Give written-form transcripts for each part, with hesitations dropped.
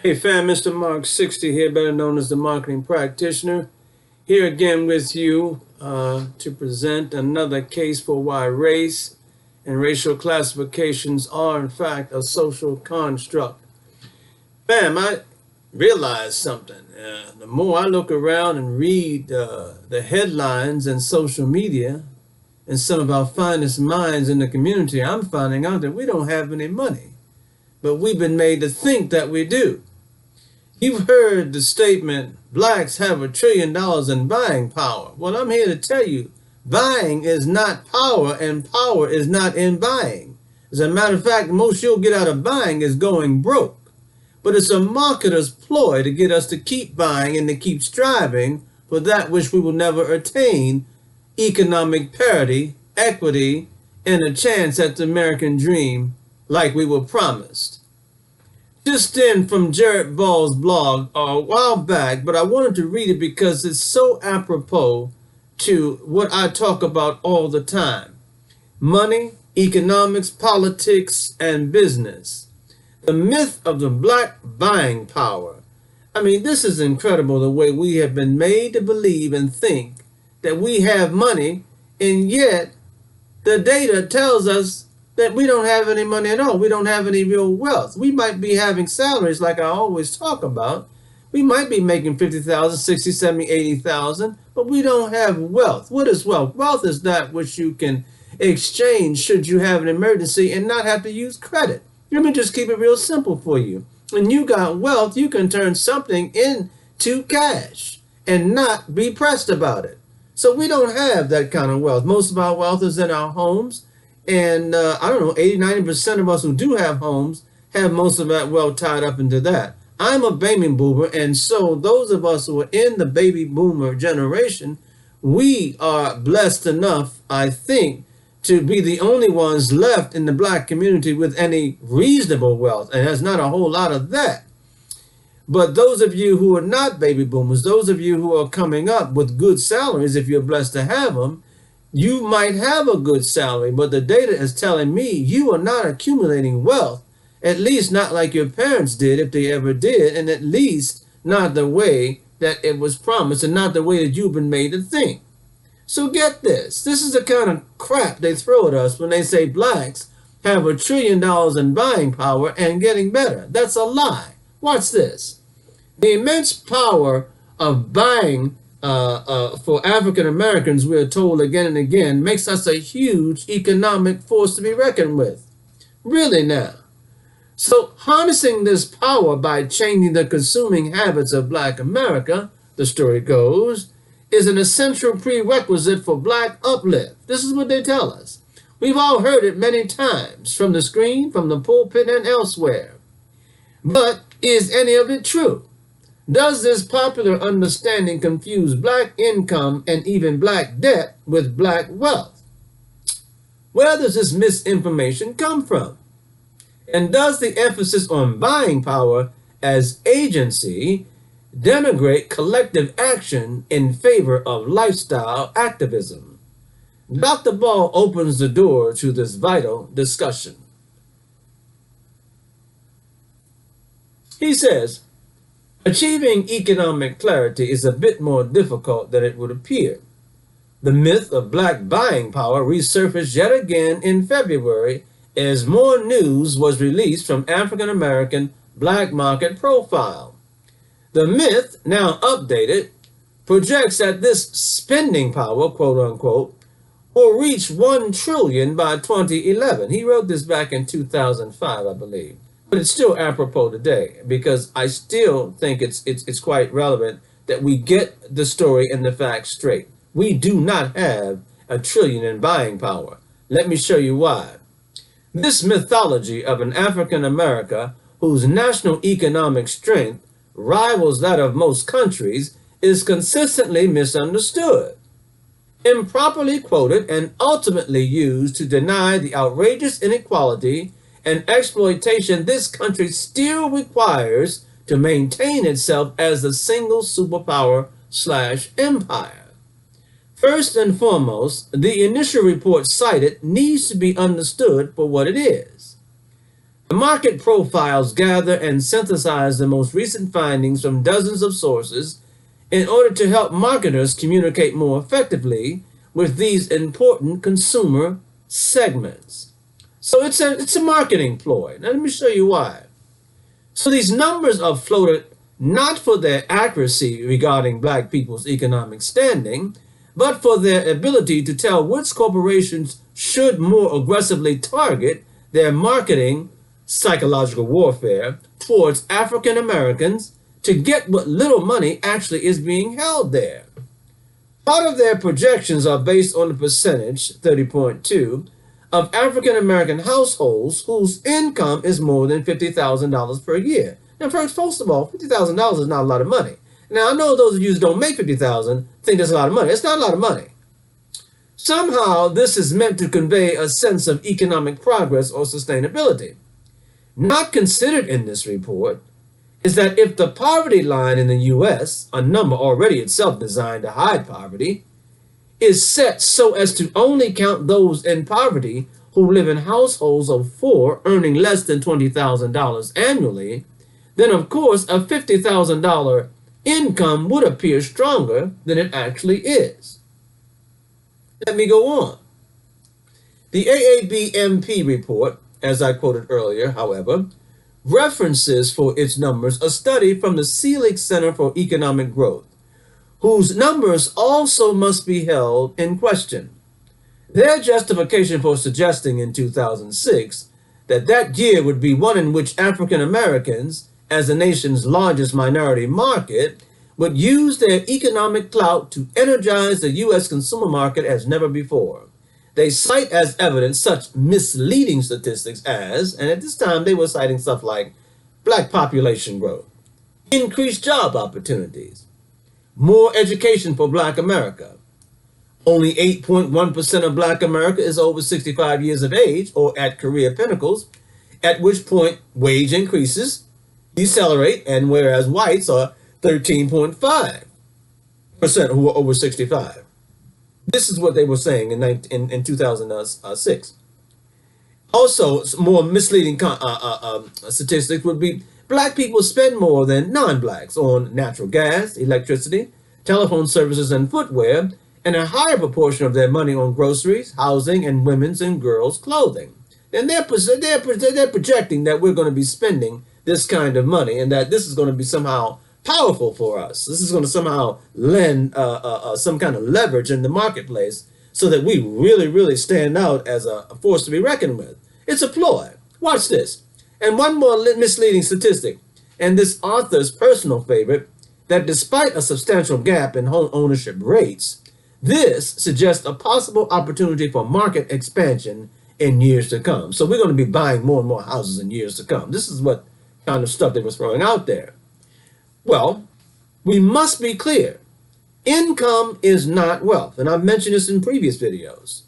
Hey fam, Mr. Mark 60 here, better known as the Marketing Practitioner, here again with you to present another case for why race and racial classifications are in fact a social construct. Fam, I realized something. The more I look around and read the headlines and social media and some of our finest minds in the community, I'm finding out that we don't have any money, but we've been made to think that we do. You've heard the statement, blacks have $1 trillion in buying power. Well, I'm here to tell you, buying is not power and power is not in buying. As a matter of fact, most you'll get out of buying is going broke. But it's a marketer's ploy to get us to keep buying and to keep striving for that which we will never attain, economic parity, equity, and a chance at the American dream like we were promised. Just in from Jared Ball's blog a while back, but I wanted to read it because it's so apropos to what I talk about all the time. Money, economics, politics, and business. The myth of the black buying power. I mean, this is incredible the way we have been made to believe and think that we have money, and yet the data tells us that we don't have any money at all. We don't have any real wealth. We might be having salaries like I always talk about. We might be making 50,000, 60, 70, 80,000, but we don't have wealth. What is wealth? Wealth is that which you can exchange should you have an emergency and not have to use credit. Let me just keep it real simple for you. When you got wealth, you can turn something into cash and not be pressed about it. So we don't have that kind of wealth. Most of our wealth is in our homes. And I don't know, 80–90% of us who do have homes have most of that wealth tied up into that. I'm a baby boomer, and so those of us who are in the baby boomer generation, we are blessed enough, I think, to be the only ones left in the black community with any reasonable wealth, and there's not a whole lot of that. But those of you who are not baby boomers, those of you who are coming up with good salaries, if you're blessed to have them, you might have a good salary, but the data is telling me you are not accumulating wealth, at least not like your parents did, if they ever did, and at least not the way that it was promised and not the way that you've been made to think. So get this. This is the kind of crap they throw at us when they say blacks have $1 trillion in buying power and getting better. That's a lie. Watch this. The immense power of buying for African Americans, we're told again and again, makes us a huge economic force to be reckoned with. Really now. So harnessing this power by changing the consuming habits of black America, the story goes, is an essential prerequisite for black uplift. This is what they tell us. We've all heard it many times, from the screen, from the pulpit, and elsewhere. But is any of it true? Does this popular understanding confuse black income and even black debt with black wealth? Where does this misinformation come from? And does the emphasis on buying power as agency denigrate collective action in favor of lifestyle activism? Dr. Ball opens the door to this vital discussion. He says, achieving economic clarity is a bit more difficult than it would appear. The myth of black buying power resurfaced yet again in February as more news was released from African American black market profile. The myth, now updated, projects that this spending power, quote unquote, will reach $1 trillion by 2011. He wrote this back in 2005, I believe. But it's still apropos today because I still think it's quite relevant that we get the story and the facts straight. We do not have $1 trillion in buying power. Let me show you why. This mythology of an African America whose national economic strength rivals that of most countries is consistently misunderstood, improperly quoted, and ultimately used to deny the outrageous inequality and exploitation this country still requires to maintain itself as the single superpower/empire. First and foremost, the initial report cited needs to be understood for what it is. The market profiles gather and synthesize the most recent findings from dozens of sources in order to help marketers communicate more effectively with these important consumer segments. So it's a marketing ploy. Now let me show you why. So these numbers are floated not for their accuracy regarding black people's economic standing, but for their ability to tell which corporations should more aggressively target their marketing psychological warfare towards African Americans to get what little money actually is being held there. Part of their projections are based on the percentage, 30.2, of African American households whose income is more than $50,000 per year. Now, first of all, $50,000 is not a lot of money. Now, I know those of you who don't make $50,000 think that's a lot of money. It's not a lot of money. Somehow, this is meant to convey a sense of economic progress or sustainability. Not considered in this report is that if the poverty line in the U.S., a number already itself designed to hide poverty, is set so as to only count those in poverty who live in households of 4 earning less than $20,000 annually, then of course a $50,000 income would appear stronger than it actually is. Let me go on. The AABMP report, as I quoted earlier, however, references for its numbers a study from the Selig Center for Economic Growth, whose numbers also must be held in question. Their justification for suggesting in 2006 that that year would be one in which African Americans, as the nation's largest minority market, would use their economic clout to energize the U.S. consumer market as never before. They cite as evidence such misleading statistics as, and at this time they were citing stuff like black population growth, increased job opportunities, more education for black America. Only 8.1% of black America is over 65 years of age or at career pinnacles, at which point wage increases decelerate, and whereas whites are 13.5% who are over 65. This is what they were saying in 2006. Also, more misleading statistics would be black people spend more than non-blacks on natural gas, electricity, telephone services, and footwear, and a higher proportion of their money on groceries, housing, and women's and girls' clothing. And they're projecting that we're going to be spending this kind of money and that this is going to be somehow powerful for us. This is going to somehow lend some kind of leverage in the marketplace so that we really stand out as a force to be reckoned with. It's a ploy. Watch this. And one more misleading statistic, and this author's personal favorite, that despite a substantial gap in home ownership rates, this suggests a possible opportunity for market expansion in years to come. So we're going to be buying more and more houses in years to come. This is what kind of stuff they were throwing out there. Well, we must be clear. Income is not wealth, and I've mentioned this in previous videos.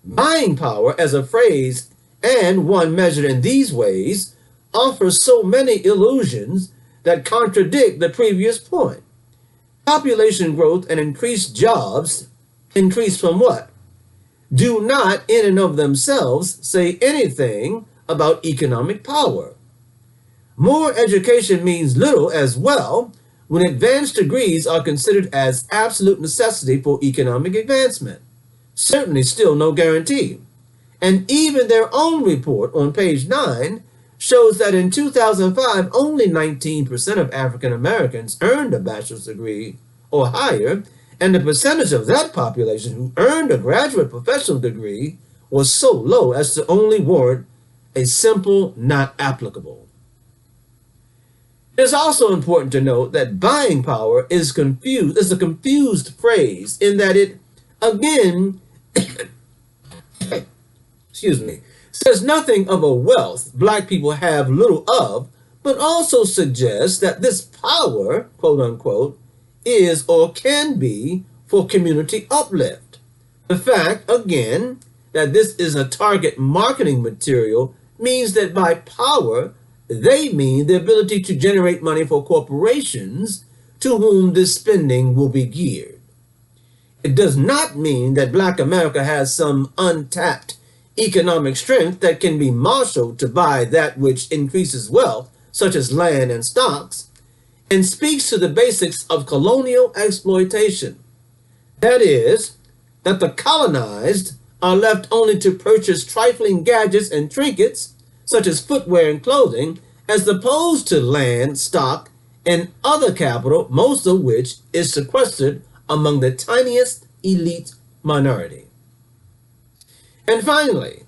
Buying power as a phrase, and one measured in these ways, offers so many illusions that contradict the previous point. Population growth and increased jobs, increase from what? Do not, in and of themselves, say anything about economic power. More education means little as well when advanced degrees are considered as absolute necessity for economic advancement. Certainly still no guarantee. And even their own report on page 9 shows that in 2005, only 19% of African Americans earned a bachelor's degree or higher, and the percentage of that population who earned a graduate professional degree was so low as to only warrant a simple not applicable. It is also important to note that buying power is a confused phrase in that it, again, says nothing of a wealth black people have little of, but also suggests that this power, quote unquote, is or can be for community uplift. The fact, again, that this is a target marketing material means that by power, they mean the ability to generate money for corporations to whom this spending will be geared. It does not mean that Black America has some untapped economic strength that can be marshaled to buy that which increases wealth, such as land and stocks, and speaks to the basics of colonial exploitation. That is, that the colonized are left only to purchase trifling gadgets and trinkets, such as footwear and clothing, as opposed to land, stock, and other capital, most of which is sequestered among the tiniest elite minority. And finally,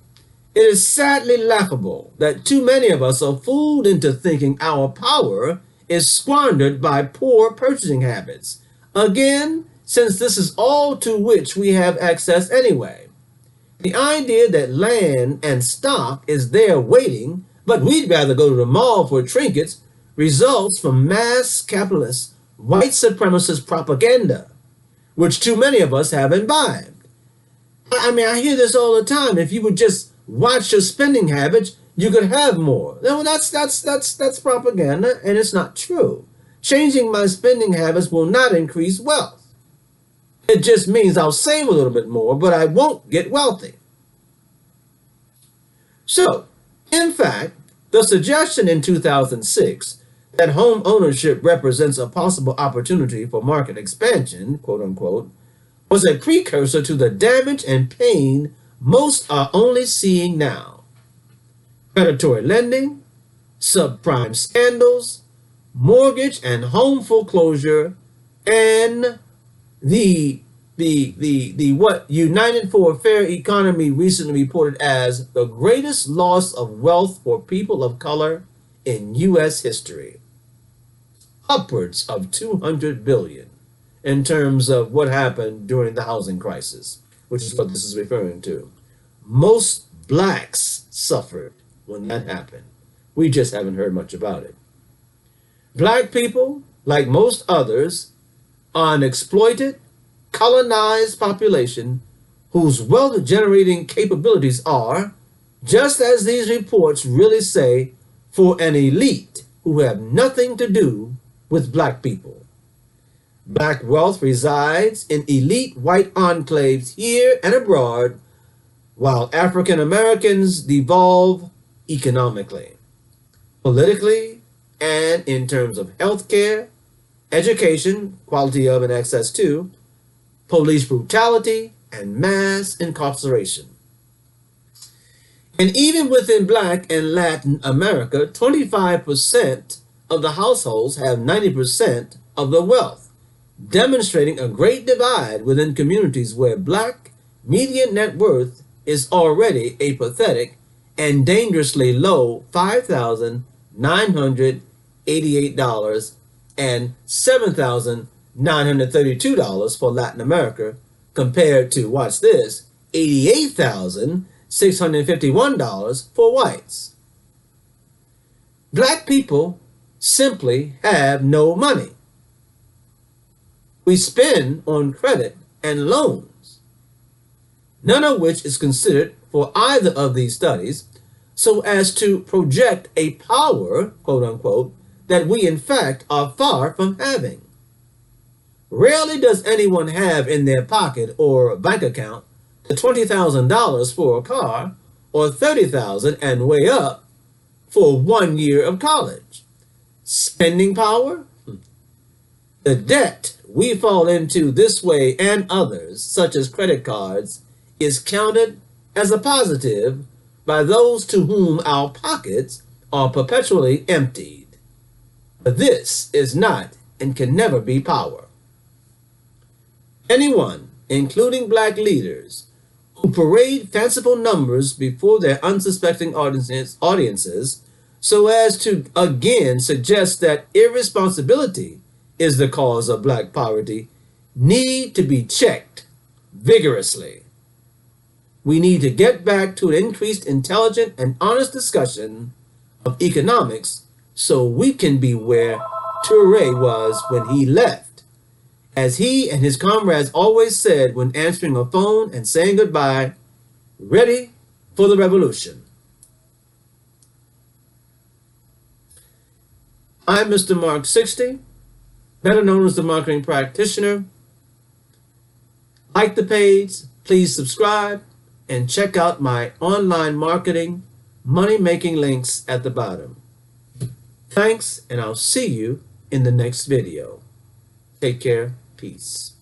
it is sadly laughable that too many of us are fooled into thinking our power is squandered by poor purchasing habits. Again, since this is all to which we have access anyway. The idea that land and stock is there waiting, but we'd rather go to the mall for trinkets, results from mass capitalist, white supremacist propaganda, which too many of us have imbibed. I hear this all the time. If you would just watch your spending habits, you could have more. No, that's propaganda, and it's not true. Changing my spending habits will not increase wealth. It just means I'll save a little bit more, but I won't get wealthy. So, in fact, the suggestion in 2006 that home ownership represents a possible opportunity for market expansion, quote unquote, was a precursor to the damage and pain most are only seeing now. Predatory lending, subprime scandals, mortgage and home foreclosure, and the what United for a Fair Economy recently reported as the greatest loss of wealth for people of color in U.S. history. Upwards of $200 billion in terms of what happened during the housing crisis, which is what this is referring to. Most blacks suffered when that happened. We just haven't heard much about it. Black people, like most others, are an exploited, colonized population whose wealth-generating capabilities are, just as these reports really say, for an elite who have nothing to do with black people. Black wealth resides in elite white enclaves here and abroad, while African Americans devolve economically, politically, and in terms of health care, education, quality of and access to, police brutality, and mass incarceration. And even within Black and Latin America, 25% of the households have 90% of the wealth, demonstrating a great divide within communities where Black median net worth is already a pathetic and dangerously low $5,988 and $7,932 for Latin America, compared to, watch this, $88,651 for whites. Black people simply have no money. We spend on credit and loans, none of which is considered for either of these studies, so as to project a power, quote unquote, that we in fact are far from having. Rarely does anyone have in their pocket or bank account the $20,000 for a car or $30,000 and way up for 1 year of college. Spending power? The debt we fall into this way and others, such as credit cards, is counted as a positive by those to whom our pockets are perpetually emptied. But this is not and can never be power. Anyone, including Black leaders, who parade fanciful numbers before their unsuspecting audiences so as to again suggest that irresponsibility is the cause of Black poverty, need to be checked vigorously. We need to get back to an increased intelligent and honest discussion of economics so we can be where Toure was when he left. As he and his comrades always said when answering a phone and saying goodbye, ready for the revolution. I'm Mr. Mark 60, better known as the Marketing Practitioner. Like the page, please subscribe, and check out my online marketing money-making links at the bottom. Thanks, and I'll see you in the next video. Take care. Peace.